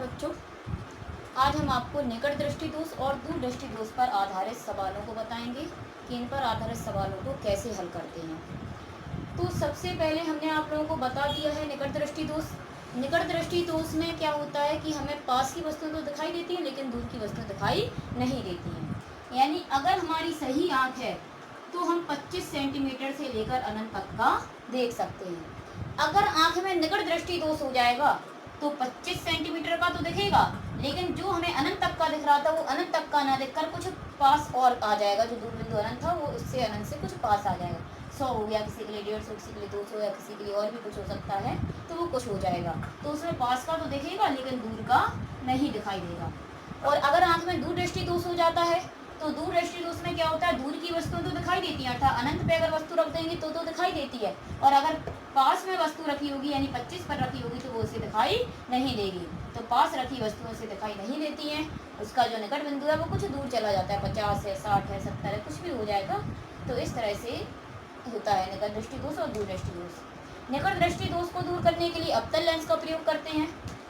बच्चों, आज हम आपको निकट दृष्टि दोष और दूर दृष्टि दोष पर आधारित सवालों को बताएंगे कि इन पर आधारित सवालों को कैसे हल करते हैं। तो सबसे पहले हमने आप लोगों को बता दिया है निकट दृष्टि दोष। निकट दृष्टि दोष में क्या होता है कि हमें पास की वस्तुएं तो दिखाई देती हैं लेकिन दूर की वस्तुएं दिखाई नहीं देती हैं। यानी अगर हमारी सही आँख है तो हम 25 सेंटीमीटर से लेकर अनंत तक का देख सकते हैं। अगर आँख में निकट दृष्टि दोष हो जाएगा तो 25 सेंटीमीटर का तो दिखेगा, लेकिन जो हमें अनंत तक का दिख रहा था वो अनंत तक का ना दिखकर कुछ पास और आ जाएगा। जो दूर बिंदु अनंत था वो उससे अनंत से कुछ पास आ जाएगा। 100 हो गया किसी के लिए, 150, किसी के लिए 200 या किसी के लिए और भी कुछ हो सकता है, तो वो कुछ हो जाएगा। तो उसमें पास का तो दिखेगा लेकिन दूर का नहीं दिखाई देगा। और अगर आँख में दूर दृष्टि दोष हो जाता है तो दूर दृष्टि दोष में क्या होता है, दूर की वस्तुएं तो दिखाई देती है, अर्थात अनंत पे अगर वस्तु रख देंगे तो दिखाई देती है, और अगर पास में वस्तु रखी होगी यानी 25 पर रखी होगी तो वो उसे दिखाई नहीं देगी। तो पास रखी वस्तुओं से दिखाई नहीं देती हैं। उसका जो निकट बिंदु है वो कुछ दूर चला जाता है, 50 है, 60 है, 70 है, कुछ भी हो जाएगा। तो इस तरह से होता है निकट दृष्टि दोष और दूर दृष्टि दोष। निकट दृष्टि दोष को दूर करने के लिए अवतल लेंस का प्रयोग करते हैं।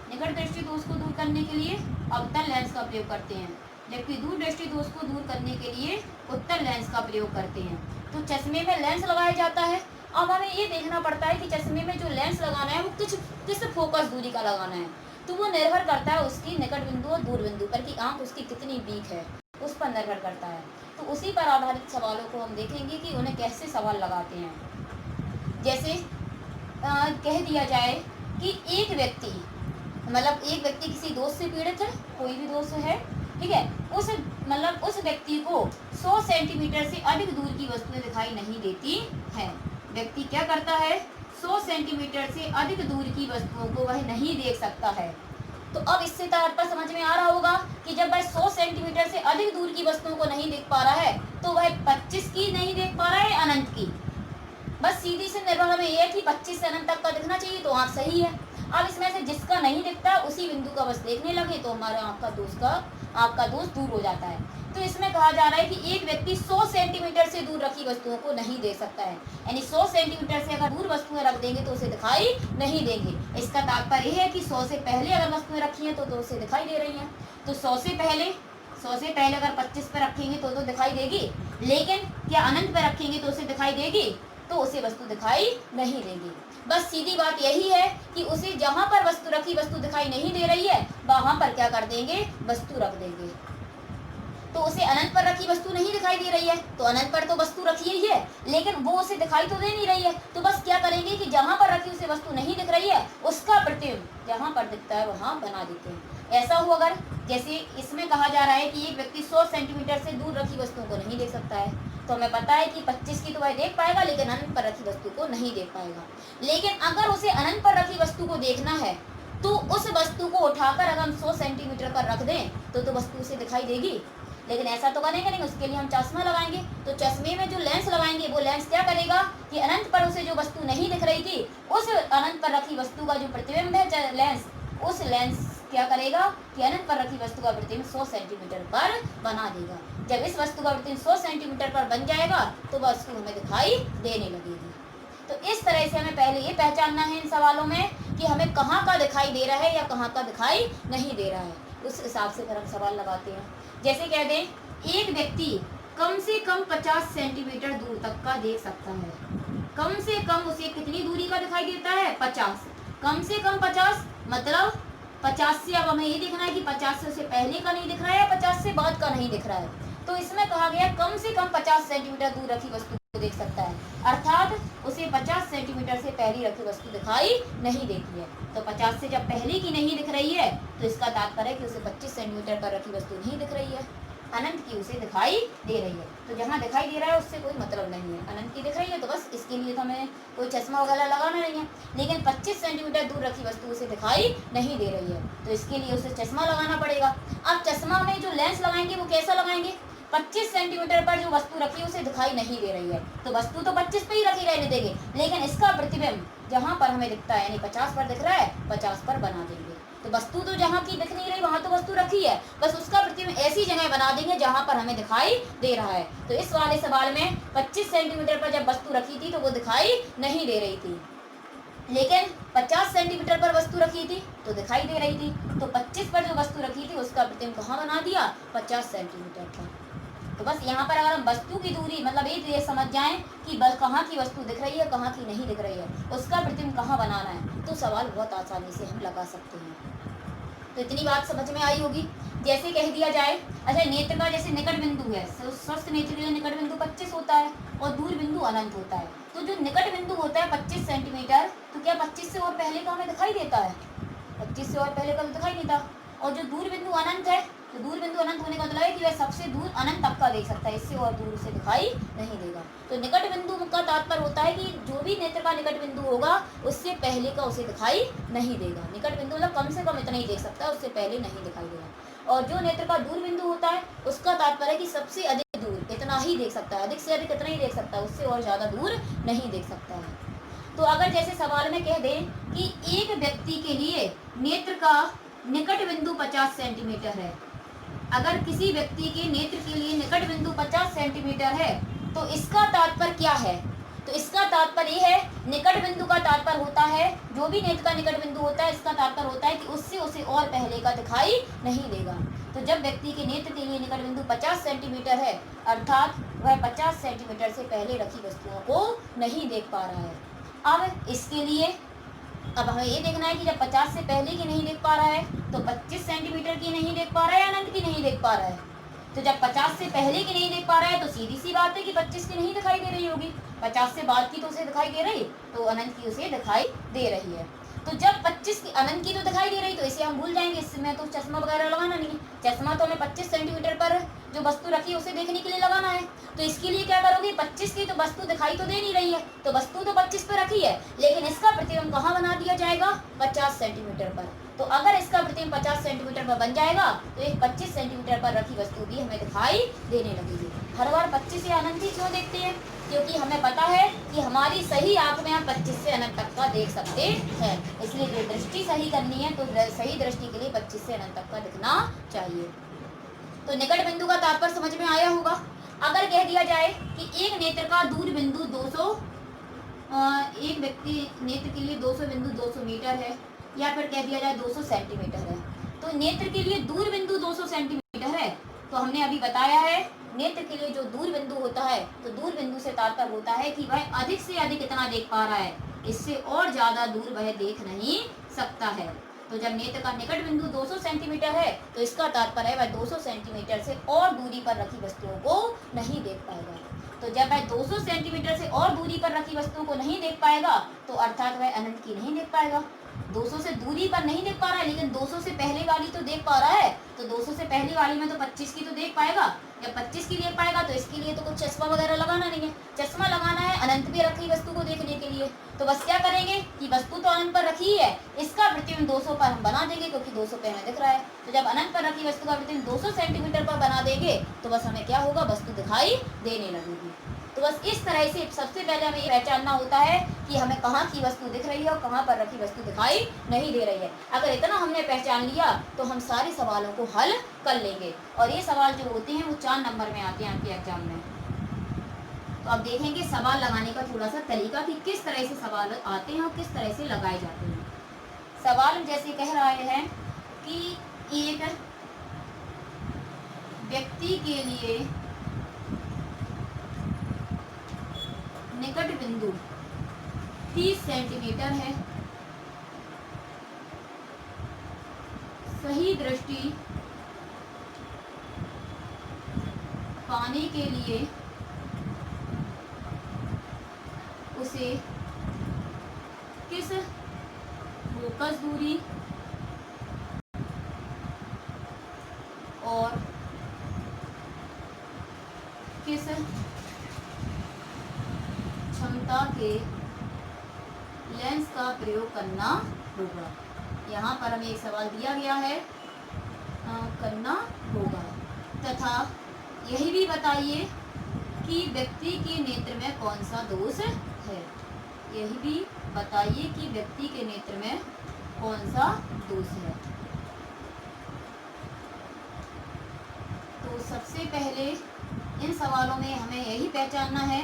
निकट दृष्टि दोष को दूर करने के लिए अवतल लेंस का प्रयोग करते हैं, जबकि दूर दृष्टि दोष को दूर करने के लिए उत्तल लेंस का प्रयोग करते हैं। तो चश्मे में लेंस लगाया जाता है। अब हमें ये देखना पड़ता है कि चश्मे में जो लेंस लगाना है वो किस फोकस दूरी का लगाना है। तो वो निर्भर करता है उसकी निकट बिंदु और दूर बिंदु पर कि आंख उसकी कितनी वीक है, उस पर निर्भर करता है। तो उसी पर आधारित सवालों को हम देखेंगे कि उन्हें कैसे सवाल लगाते हैं। जैसे कह दिया जाए कि एक व्यक्ति किसी दोष से पीड़ित है, कोई भी दोष है, ठीक है, उस व्यक्ति को 100 सेंटीमीटर से अधिक दूर की वस्तुएं दिखाई नहीं देती हैं। व्यक्ति क्या करता है, 100 सेंटीमीटर से अधिक दूर की वस्तुओं को वह नहीं देख सकता है। तो अब इससे तात्पर्य समझ में आ रहा होगा कि जब वह 100 सेंटीमीटर से अधिक दूर की वस्तुओं को नहीं देख पा रहा है तो वह 25 की नहीं देख पा रहा है, अनंत की। बस सीधी से निर्भर हमें यह है कि 25 से अनंत तक का दिखना चाहिए, तो आँख सही है। अब इसमें से जिसका नहीं दिखता उसी बिंदु का बस देखने लगे तो हमारे आँख का दोष दूर हो जाता है। तो इसमें कहा जा रहा है कि एक व्यक्ति 100 सेंटीमीटर से दूर रखी वस्तुओं को नहीं देख सकता है, यानी 100 सेंटीमीटर से अगर दूर वस्तुएं रख देंगे तो उसे दिखाई नहीं देंगे। इसका तात्पर्य यह है कि 100 से पहले अगर वस्तुएं रखी हैं तो उसे दिखाई दे रही हैं। तो 100 से पहले अगर 25 पर रखेंगे तो दिखाई देगी, लेकिन क्या अनंत पर रखेंगे तो उसे दिखाई देगी, तो उसे वस्तु दिखाई नहीं देगी। बस सीधी बात यही है कि उसे जहां पर वस्तु दिखाई नहीं दे रही है वहां पर क्या कर देंगे, वस्तु रख देंगे। तो उसे अनंत पर रखी वस्तु नहीं दिखाई दे रही है तो अनंत पर तो वस्तु रखी ही है, लेकिन वो उसे दिखाई तो दे नहीं रही है। तो बस क्या करेंगे कि जहां पर रखी उसे वस्तु नहीं दिख रही है उसका प्रतिबिंब जहां पर दिखता है वहां बना देते हैं। ऐसा हो अगर जैसे इसमें कहा जा रहा है कि एक व्यक्ति 100 सेंटीमीटर से दूर रखी वस्तुओं को नहीं देख सकता है, तो हमें पता है कि 25 की तो वह देख पाएगा लेकिन अनंत पर रखी वस्तु को नहीं देख पाएगा। लेकिन अगर उसे अनंत पर रखी वस्तु को देखना है तो उस वस्तु को उठाकर अगर हम 100 सेंटीमीटर पर रख दें तो वस्तु उसे दिखाई देगी। लेकिन ऐसा तो करेंगे नहीं, उसके लिए हम चश्मा लगाएंगे। तो चश्मे में जो लेंस लगाएंगे वो लेंस क्या करेगा कि अनंत पर उसे जो वस्तु नहीं दिख रही थी उस अनंत पर रखी वस्तु का जो प्रतिबिंब है लेंस, उस लेंस क्या करेगा कि अनंत पर रखी वस्तु का प्रतिबिंब 100 सेंटीमीटर पर बना देगा। जब इस वस्तु का प्रतिबिंब 100 सेंटीमीटर पर बन जाएगा तो वस्तु हमें दिखाई देने लगेगी। तो इस तरह से हमें पहले ये पहचानना है इन सवालों में कि हमें कहाँ का दिखाई दे रहा है या कहाँ का दिखाई नहीं दे रहा है, उस हिसाब से फिर हम सवाल लगाते हैं। जैसे कह दें एक व्यक्ति कम से कम 50 सेंटीमीटर दूर तक का देख सकता है। कम से कम उसे कितनी दूरी का दिखाई देता है, 50। कम से कम 50 मतलब 50 से अब हमें ये देखना है कि 50 से उसे पहले का नहीं दिख रहा है या 50 से बाद का नहीं दिख रहा है। तो इसमें कहा गया कम से कम 50 सेंटीमीटर दूर रखी वस्तु को देख सकता है, अर्थात उसे 50 सेंटीमीटर से पहली रखी वस्तु दिखाई नहीं देती है। तो 50 से जब पहले की नहीं दिख रही है तो इसका तात्पर्य है कि उसे 25 सेंटीमीटर पर रखी वस्तु नहीं दिख रही है, अनंत की उसे दिखाई दे रही है। तो जहाँ दिखाई दे रहा है उससे कोई मतलब नहीं है, अनंत की दिख रही है तो बस इसके लिए तो हमें कोई चश्मा वगैरह लगाना नहीं है। लेकिन 25 सेंटीमीटर दूर रखी वस्तु उसे दिखाई नहीं दे रही है तो इसके लिए उसे चश्मा लगाना पड़ेगा। अब चश्मा में जो लेंस लगाएंगे वो कैसा लगाएंगे, 25 सेंटीमीटर पर जो वस्तु रखी है उसे दिखाई नहीं दे रही है तो वस्तु तो 25 पे ही रखी रहने देंगे, लेकिन इसका प्रतिबिंब जहाँ पर हमें दिखता है यानी 50 पर दिख रहा है 50 पर बना देंगे। तो वस्तु तो जहाँ की दिख नहीं रही वहाँ तो वस्तु रखी है, बस उसका प्रतिबिंब ऐसी जगह बना देंगे जहाँ पर हमें दिखाई दे रहा है। तो इस वाले सवाल में 25 सेंटीमीटर पर जब वस्तु रखी थी तो वो दिखाई नहीं दे रही थी, लेकिन 50 सेंटीमीटर पर वस्तु रखी थी तो दिखाई दे रही थी, तो 25 पर जो वस्तु रखी थी उसका प्रतिबिंब कहाँ बना दिया, 50 सेंटीमीटर पर। तो बस यहाँ पर अगर हम वस्तु की दूरी मतलब ये समझ जाएं कि बस कहाँ की वस्तु दिख रही है कहाँ की नहीं दिख रही है, उसका प्रतिबिंब कहाँ बनाना है, तो सवाल बहुत आसानी से हम लगा सकते हैं। तो इतनी बात समझ में आई होगी। जैसे कह दिया जाए, अच्छा नेत्र का जैसे निकट बिंदु है, स्वस्थ नेत्र के लिए निकट बिंदु 25 होता है और दूर बिंदु अनंत होता है। तो जो निकट बिंदु होता है 25 सेंटीमीटर, तो क्या 25 से और पहले का हमें दिखाई देता है, 25 से और पहले का तो दिखाई देता। और जो दूर बिंदु अनंत है, तो दूर बिंदु अनंत होने का मतलब है कि वह सबसे दूर अनंत तक का देख सकता है, इससे और दूर से दिखाई नहीं देगा। तो निकट बिंदु का तात्पर्य होता है कि जो भी नेत्र का निकट बिंदु होगा उससे पहले का उसे दिखाई नहीं देगा। निकट बिंदु मतलब कम से कम इतना ही देख सकता है, उससे पहले नहीं दिखाई देगा। और जो नेत्र का दूर बिंदु होता है उसका तात्पर्य है कि सबसे अधिक दूर इतना ही देख सकता है, अधिक से अधिक इतना ही देख सकता है, उससे और ज़्यादा दूर नहीं देख सकता है। तो अगर जैसे सवाल में कह दें कि एक व्यक्ति के लिए नेत्र का निकट बिंदु 50 सेंटीमीटर है, अगर किसी व्यक्ति के नेत्र के लिए निकट बिंदु 50 सेंटीमीटर है तो इसका तात्पर्य क्या है, तो इसका तात्पर्य ये है, निकट बिंदु का तात्पर्य होता है जो भी नेत्र का निकट बिंदु होता है इसका तात्पर्य होता है कि उससे उसे और पहले का दिखाई नहीं देगा। तो जब व्यक्ति के नेत्र के लिए निकट बिंदु 50 सेंटीमीटर है अर्थात वह 50 सेंटीमीटर से पहले रखी वस्तुओं को नहीं देख पा रहा है। अब इसके लिए अब हमें ये देखना है कि जब 50 से पहले की नहीं देख पा रहा है तो 25 सेंटीमीटर की नहीं देख पा रहा है, अनंत की नहीं देख पा रहा है। तो जब 50 से पहले की नहीं देख पा रहा है तो सीधी सी बात है कि 25 की नहीं दिखाई दे रही होगी, 50 से बाद की तो उसे दिखाई दे रही, तो अनंत की उसे दिखाई दे रही है। तो जब 25 की अनंत की तो दिखाई दे रही तो इसे हम भूल जाएंगे, इसमें तो चश्मा वगैरह लगाना नहीं है, चश्मा तो हमें 25 सेंटीमीटर पर जो वस्तु रखी है उसे देखने के लिए लगाना है। तो इसके लिए क्या करोगे, 25 की तो वस्तु दिखाई तो दे नहीं रही है, तो वस्तु तो 25 पर रखी है लेकिन इसका प्रतिबिंब कहाँ बना दिया जाएगा, 50 सेंटीमीटर पर। तो अगर इसका प्रतिबिंब 50 सेंटीमीटर पर बन जाएगा तो एक 25 सेंटीमीटर पर रखी वस्तु भी हमें दिखाई देने लगेगी। हर बार 25 से अनंत ही क्यों देखते हैं, क्योंकि हमें पता है कि हमारी सही आंख में हम 25 से अनंत तक का देख सकते हैं, इसलिए जो दृष्टि सही करनी है तो सही दृष्टि के लिए 25 से अनंत तक का दिखना चाहिए। तो निकट बिंदु का तात्पर्य समझ में आया होगा। अगर कह दिया जाए कि एक नेत्र का दूर बिंदु 200 एक व्यक्ति नेत्र के लिए 200 बिंदु 200 मीटर है या फिर कह दिया जाए 200 सेंटीमीटर है, तो नेत्र के लिए दूर बिंदु 200 सेंटीमीटर है। तो हमने अभी बताया है नेत्र के लिए जो दूर बिंदु होता है तो दूर बिंदु से तात्पर्य होता है कि वह अधिक से अधिक इतना देख पा रहा है, इससे और ज्यादा दूर वह देख नहीं सकता है। तो जब नेत्र का निकट बिंदु 200 सेंटीमीटर है तो इसका तात्पर्य है वह 200 सेंटीमीटर से और दूरी पर रखी वस्तुओं को नहीं देख पाएगा। तो जब वह 200 सेंटीमीटर से और दूरी पर रखी वस्तुओं को नहीं देख पाएगा तो अर्थात वह अनंत की नहीं देख पाएगा। 200 से दूरी पर नहीं देख पा रहा है लेकिन 200 से पहले वाली तो देख पा रहा है, तो 200 से पहले वाली में तो 25 की तो देख पाएगा। जब 25 की देख पाएगा तो इसके लिए तो कुछ चश्मा वगैरह लगाना नहीं है, चश्मा लगाना है अनंत पे रखी वस्तु को देखने के लिए। तो बस क्या करेंगे कि वस्तु तो अनंत पर रखी है, इसका प्रतिबिंब 200 पर हम बना देंगे क्योंकि 200 पे हमें दिख रहा है। तो जब अनंत पर रखी वस्तु का प्रतिबिंब 200 सेंटीमीटर पर बना देंगे तो बस हमें क्या होगा, वस्तु दिखाई देने लगेगी। तो बस इस तरह से सबसे पहले हमें ये पहचानना होता है कि हमें कहाँ की वस्तु दिख रही है और कहाँ पर रखी वस्तु दिखाई नहीं दे रही है। अगर इतना हमने पहचान लिया तो हम सारे सवालों को हल कर लेंगे। और ये सवाल जो होते हैं वो 4 नंबर में आते हैं आपके एग्जाम में। तो अब देखेंगे सवाल लगाने का थोड़ा सा तरीका कि किस तरह से सवाल आते हैं और किस तरह से लगाए जाते हैं। सवाल जैसे कह रहे हैं कि एक व्यक्ति के लिए निकट बिंदु 30 सेंटीमीटर है, सही दृष्टि पाने के लिए उसे किस फोकस दूरी और किस क्षमता के लेंस का प्रयोग करना होगा। यहाँ पर हमें एक सवाल दिया गया है, करना होगा तथा यही भी बताइए कि व्यक्ति के नेत्र में कौन सा दोष है। यही भी बताइए कि व्यक्ति के नेत्र में कौन सा दोष है। तो सबसे पहले इन सवालों में हमें यही पहचानना है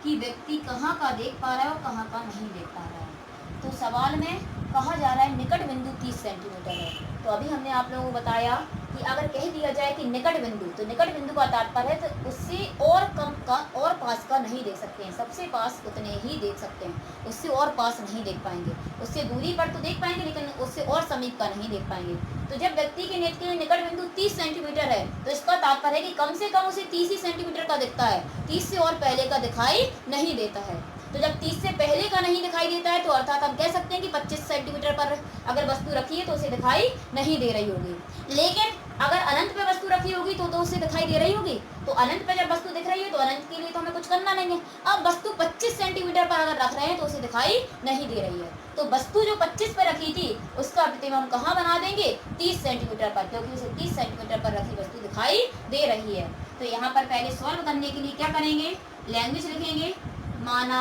कि व्यक्ति कहाँ का देख पा रहा है और कहाँ का नहीं देख पा रहा है। तो सवाल में कहा जा रहा है निकट बिंदु 30 सेंटीमीटर है। तो अभी हमने आप लोगों को बताया कि अगर कह दिया जाए कि निकट बिंदु, तो निकट बिंदु का तात्पर्य है तो उससे और कम का और पास का नहीं देख सकते हैं, सबसे पास उतने ही देख सकते हैं, उससे और पास नहीं देख पाएंगे। उससे दूरी पर तो देख पाएंगे लेकिन उससे और समीप का नहीं देख पाएंगे। तो जब व्यक्ति के नेत्र के लिए निकट बिंदु 30 सेंटीमीटर है तो इसका तात्पर्य है कि कम से कम उसे 30 ही सेंटीमीटर का दिखता है, 30 से और पहले का दिखाई नहीं देता है। तो जब 30 से पहले का नहीं दिखाई देता है तो अर्थात हम कह सकते हैं कि 25 सेंटीमीटर पर अगर वस्तु रखी है तो उसे दिखाई नहीं दे रही होगी। लेकिन अगर अनंत पे वस्तु रखी होगी तो उसे दिखाई दे रही होगी। तो अनंत पे जब वस्तु दिख रही है तो अनंत के लिए तो हमें कुछ करना नहीं है। अब वस्तु 25 सेंटीमीटर पर अगर रख रहे हैं तो उसे दिखाई नहीं दे रही है। तो वस्तु जो 25 पर रखी थी उसका प्रतिबिंब हम कहाँ बना देंगे, 30 सेंटीमीटर पर, क्योंकि उसे 30 सेंटीमीटर पर रखी वस्तु दिखाई दे रही है। तो यहाँ पर पहले सॉल्व करने के लिए क्या करेंगे, लैंग्वेज लिखेंगे। माना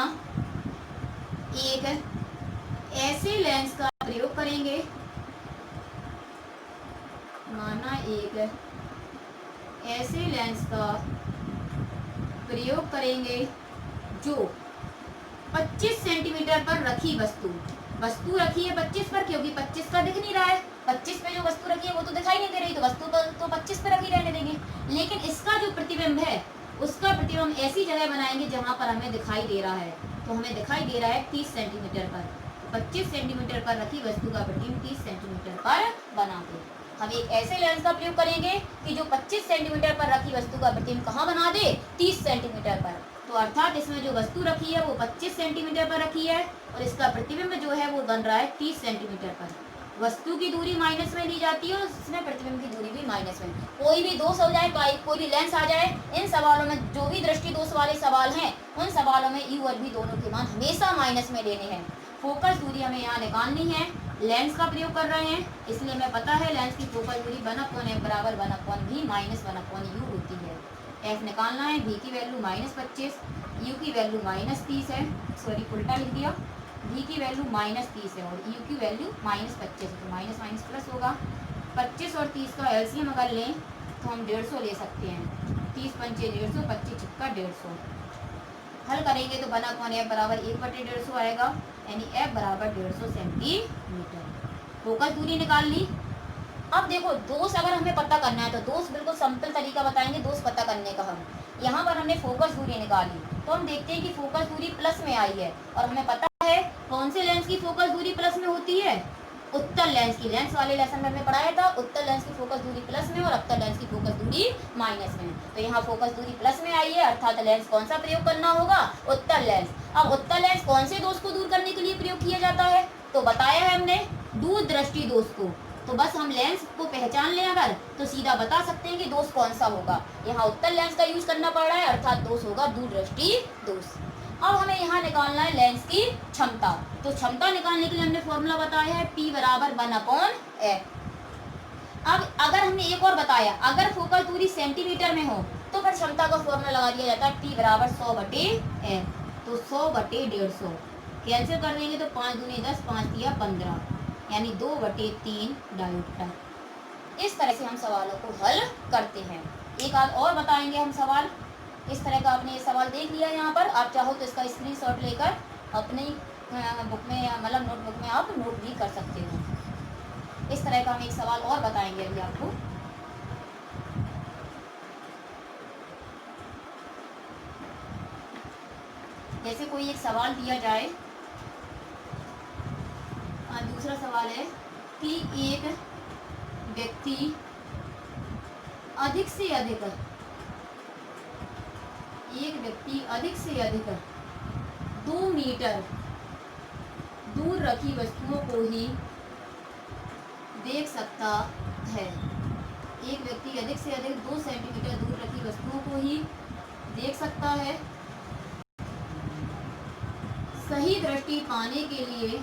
एक ऐसे लेंस का प्रयोग करेंगे, माना एक ऐसे लेंस का प्रयोग करेंगे जो 25 सेंटीमीटर पर रखी वस्तु रखी है 25 पर, क्योंकि 25 का दिख नहीं रहा है, 25 पे जो वस्तु रखी है वो तो दिखाई नहीं दे रही, तो वस्तु पर तो 25 पे रखी रहने देंगे। लेकिन इसका जो प्रतिबिंब है उसका प्रतिबिंब ऐसी जगह बनाएंगे जहां पर हमें दिखाई दे रहा है। तो हमें दिखाई दे रहा है 30 सेंटीमीटर पर, 25 सेंटीमीटर पर रखी वस्तु का प्रतिबिंब 30 सेंटीमीटर पर बनाते। हम एक ऐसे लेंस का प्रयोग करेंगे कि जो 25 सेंटीमीटर पर रखी वस्तु का प्रतिबिंब कहाँ बना दे, 30 सेंटीमीटर पर। तो अर्थात इसमें जो वस्तु रखी है वो 25 सेंटीमीटर पर रखी है और इसका प्रतिबिंब जो है वो बन रहा है 30 सेंटीमीटर पर। वस्तु की दूरी माइनस में ली जाती है और इसमें प्रतिबिंब की दूरी भी माइनस में। कोई भी दोष हो जाए, कोई भी लेंस आ जाए, इन सवालों में जो भी दृष्टि दोष वाले सवाल हैं उन सवालों में यू और भी दोनों के मान हमेशा माइनस में लेने हैं। फोकस दूरी हमें यहाँ निकालनी है, लेंस का प्रयोग कर रहे हैं इसलिए हमें पता है लेंस की फोकस दूरी 1/f बराबर 1/v माइनस 1/u होती है। एफ निकालना है, v की वैल्यू -25, u की वैल्यू -30 है, सॉरी उल्टा लिख दिया, v की वैल्यू -30 है और u की वैल्यू -25 है, तो माइनस माइनस प्लस होगा। 25 और 30 का एलसीएम अगर लें तो हम 150 ले सकते हैं, 30 पंचे 150, 25 छक्का 150। हल करेंगे तो 1/f बराबर 1/150 आएगा, यानी f बराबर 150 सेंटीमीटर। फोकस दूरी निकाल ली। अब देखो दोष अगर हमें पता करना है तो दोष बिल्कुल सिंपल तरीका बताएंगे दोष पता करने का। हम यहाँ पर हमने फोकस दूरी निकाली तो हम देखते हैं कि फोकस दूरी प्लस में आई है और हमें पता है कौन से लेंस की फोकस दूरी प्लस में होती है, उत्तल लेंस की। लेंस वाले लेसन में हमने पढ़ाया था उत्तल लेंस की फोकस दूरी प्लस में और अवतल लेंस की फोकस दूरी माइनस में। तो यहाँ फोकस दूरी प्लस में आई है अर्थात लेंस कौन सा प्रयोग करना होगा, उत्तल लेंस। अब उत्तल लेंस कौन से दोष को दूर करने के लिए प्रयोग किया जाता है, तो बताया है हमने दूर दृष्टि दोष को। तो बस हम लेंस को पहचान लें अगर तो सीधा बता सकते हैं कि दोष कौन सा होगा। यहाँ उत्तल लेंस का यूज करना पड़ रहा है अर्थात दोष होगा दूर दृष्टि दोष। अब हमें यहाँ निकालना है लेंस की क्षमता। तो क्षमता निकालने के लिए हमने फॉर्मूला बताया है P बराबर 1/f। अब अगर हमने एक और बताया अगर फोकस दूरी सेंटीमीटर में हो तो फिर क्षमता का फॉर्मूला लगा दिया जाता है P बराबर 100/f। तो 100/150 कैंसिल कर देंगे तो 5 दूनी 10, 5 दिया 15, यानी 2/3 डायोमीटर। इस तरह से हम सवालों को हल करते हैं। एक आध और बताएंगे हम सवाल। इस तरह का आपने ये सवाल देख लिया यहाँ पर, आप चाहो तो इसका स्क्रीनशॉट लेकर अपनी बुक में मतलब नोटबुक में आप नोट भी कर सकते हो। इस तरह का हम एक सवाल और बताएंगे अभी आपको। जैसे कोई एक सवाल दिया जाए, दूसरा सवाल है कि एक व्यक्ति अधिक से अधिक 2 मीटर दूर रखी वस्तुओं को ही देख सकता है। एक व्यक्ति अधिक से अधिक 2 सेंटीमीटर दूर रखी वस्तुओं को ही देख सकता है। सही दृष्टि पाने के लिए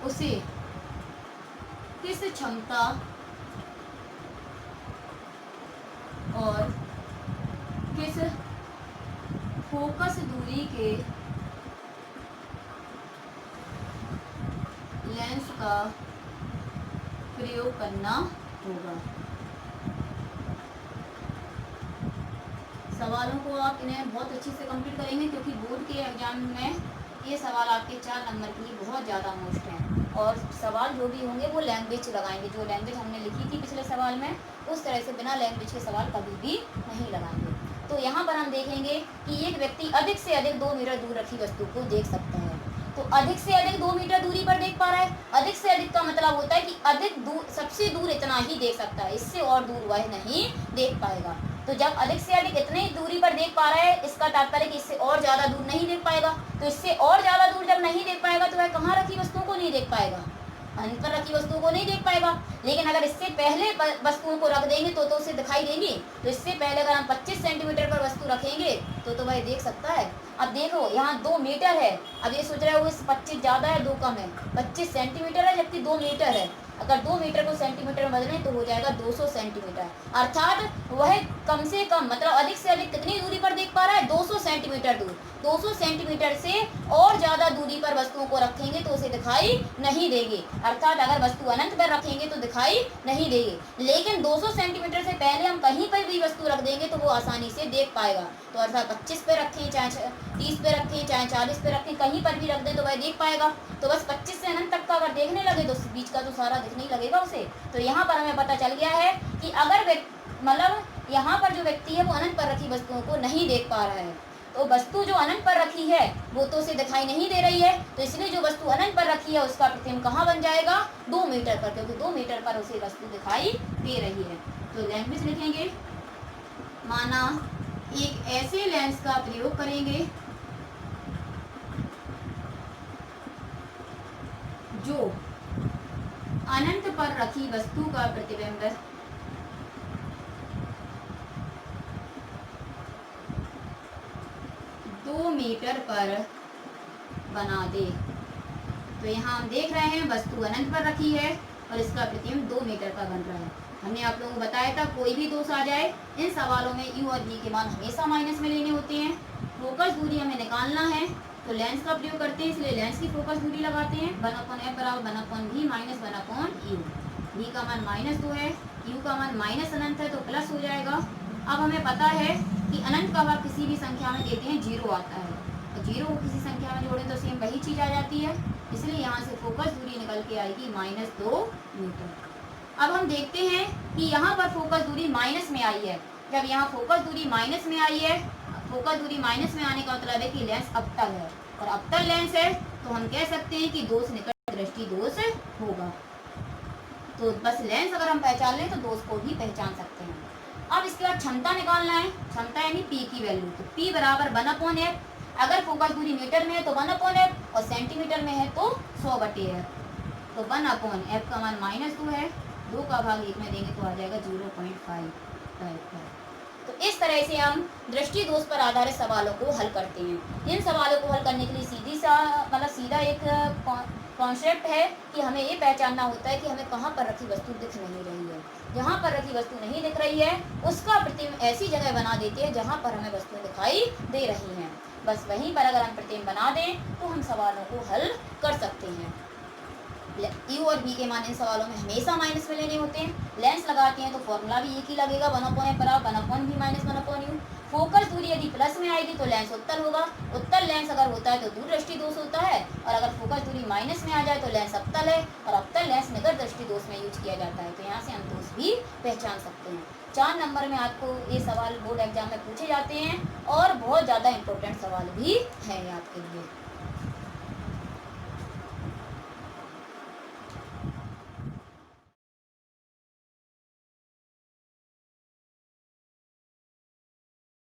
उसे किस क्षमता और किस फोकस दूरी के लेंस का प्रयोग करना होगा। सवालों को आप इन्हें बहुत अच्छे से कंप्लीट करेंगे, क्योंकि बोर्ड के एग्जाम में ये सवाल आपके 4 नंबर के लिए बहुत ज़्यादा मोस्ट हैं। और सवाल जो भी होंगे वो लैंग्वेज लगाएंगे, जो लैंग्वेज हमने लिखी थी पिछले सवाल में उस तरह से बिना लैंग्वेज के सवाल कभी भी नहीं लगाएंगे। तो यहाँ पर हम देखेंगे कि एक व्यक्ति अधिक से अधिक 2 मीटर दूर रखी वस्तु को देख सकता है। तो अधिक से अधिक 2 मीटर दूरी पर देख पा रहा है। अधिक से अधिक का मतलब होता है कि अधिक दूर, सबसे दूर इतना ही देख सकता है, इससे और दूर वह नहीं देख पाएगा। तो जब अधिक से अधिक इतनी दूरी पर देख पा रहा है, इसका तात्पर्य कि इससे और ज़्यादा दूर नहीं देख पाएगा। तो इससे और ज़्यादा दूर जब नहीं देख पाएगा तो वह कहाँ रखी वस्तुओं को नहीं देख पाएगा, अनंत पर रखी वस्तुओं को नहीं देख पाएगा। लेकिन अगर इससे पहले वस्तुओं को रख देंगे तो उसे दिखाई देगी। तो इससे पहले अगर हम 25 सेंटीमीटर पर वस्तु रखेंगे तो वह देख सकता है। अब देखो यहाँ 2 मीटर है, अब ये सोच रहे हो 25 ज़्यादा है 2 कम है, 25 सेंटीमीटर है जबकि 2 मीटर है। अगर 2 मीटर को सेंटीमीटर में बदलें तो हो जाएगा 200 सेंटीमीटर। अर्थात वह कम से कम मतलब अधिक से अधिक कितनी दूरी पर देख पा रहा है, 200 सेंटीमीटर दूर। 200 सेंटीमीटर से और ज़्यादा दूरी पर वस्तुओं को रखेंगे तो उसे दिखाई नहीं देगी। अर्थात अगर वस्तु अनंत पर रखेंगे तो दिखाई नहीं देगी। लेकिन 200 सेंटीमीटर से पहले हम कहीं पर भी वस्तु रख देंगे तो वो आसानी से देख पाएगा। तो अर्थात 25 पे रखें, चाहे 30 पे रखें, चाहे 40 पे रखें, कहीं पर भी रख दें तो वह देख पाएगा। तो बस 25 से अनंत तक का अगर देखने लगे तो बीच का तो सारा दिखने ही लगेगा उसे। तो यहाँ पर हमें पता चल गया है कि अगर मतलब यहाँ पर जो व्यक्ति है वो अनंत पर रखी वस्तुओं को नहीं देख पा रहा है, तो वस्तु जो अनंत पर रखी है वो तो उसे दिखाई नहीं दे रही है। तो इसलिए जो वस्तु अनंत पर रखी है उसका प्रतिबिंब कहाँ बन जाएगा, 2 मीटर पर, क्योंकि 2 मीटर पर उसे वस्तु दिखाई दे रही है। तो लैंग्वेज लिखेंगे, माना एक ऐसे लेंस का प्रयोग करेंगे जो अनंत पर रखी वस्तु का प्रतिबिंब 2 मीटर पर बना दे। तो यहाँ हम देख रहे हैं वस्तु अनंत पर रखी है और इसका प्रतिबिंब 2 मीटर पर बन रहा है। हमने आप लोगों को बताया था कोई भी दोष आ जाए इन सवालों में u और v के मान हमेशा माइनस में लेने होते हैं। फोकस दूरी हमें निकालना है तो लेंस का प्रयोग करते हैं, इसलिए लेंस की फोकस दूरी लगाते हैं। 1/f बराबर 1/v माइनस 1/u। v का मान -2 है, u का मान माइनस अनंत है तो प्लस हो जाएगा। अब हमें पता है कि अनंत का भाग किसी भी संख्या में देते हैं 0 आता है, और 0 को किसी संख्या में जोड़ें तो सेम वही चीज़ आ जाती है। इसलिए यहाँ से फोकस दूरी निकल के आएगी -2 मीटर। अब हम देखते हैं कि यहाँ पर फोकस दूरी माइनस में आई है। जब यहाँ फोकस दूरी माइनस में आई है, फोकस दूरी माइनस में आने का मतलब है कि लेंस अवतल है, और अवतल लेंस है तो हम कह सकते हैं कि दोष निकट दृष्टि दोष होगा। तो बस लेंस अगर हम पहचान लें तो दोष को भी पहचान सकते हैं। अब इसके बाद क्षमता निकालना है, क्षमता यानी P की वैल्यू। तो P बराबर 1/f। अगर फोकस दूरी मीटर में है तो 1/f और सेंटीमीटर में है तो 100/f। तो 1/f का मान -2 है, 2 का भाग 1 में देंगे तो आ जाएगा 0.5। तो इस तरह से हम दृष्टि दोष पर आधारित सवालों को हल करते हैं। इन सवालों को हल करने के लिए सीधा एक कॉन्सेप्ट है कि हमें ये पहचानना होता है कि हमें कहाँ पर रखी वस्तु दिख नहीं रही है। जहाँ पर रखी वस्तु नहीं दिख रही है उसका प्रतिबिंब ऐसी जगह बना देते हैं जहाँ पर हमें वस्तु दिखाई दे रही हैं। बस वहीं पर अगर हम प्रतिबिंब बना दें तो हम सवालों को हल कर सकते हैं। u और v के मान इन सवालों में हमेशा माइनस में लेने होते हैं। लेंस लगाते हैं तो फॉर्मूला भी एक ही लगेगा, 1/f बराबर 1/v माइनस 1/u। फोकस दूरी यदि प्लस में आएगी तो लेंस उत्तल होगा। उत्तल लेंस अगर होता है तो दूर दृष्टि दोष होता है, और अगर फोकस दूरी माइनस में आ जाए तो लेंस अवतल है, और अवतल लेंस निकट दृष्टि दोष में यूज किया जाता है। तो यहाँ से हम दोष भी पहचान सकते हैं। 4 नंबर में आपको ये सवाल बोर्ड एग्जाम में पूछे जाते हैं और बहुत ज़्यादा इंपॉर्टेंट सवाल भी है आपके लिए।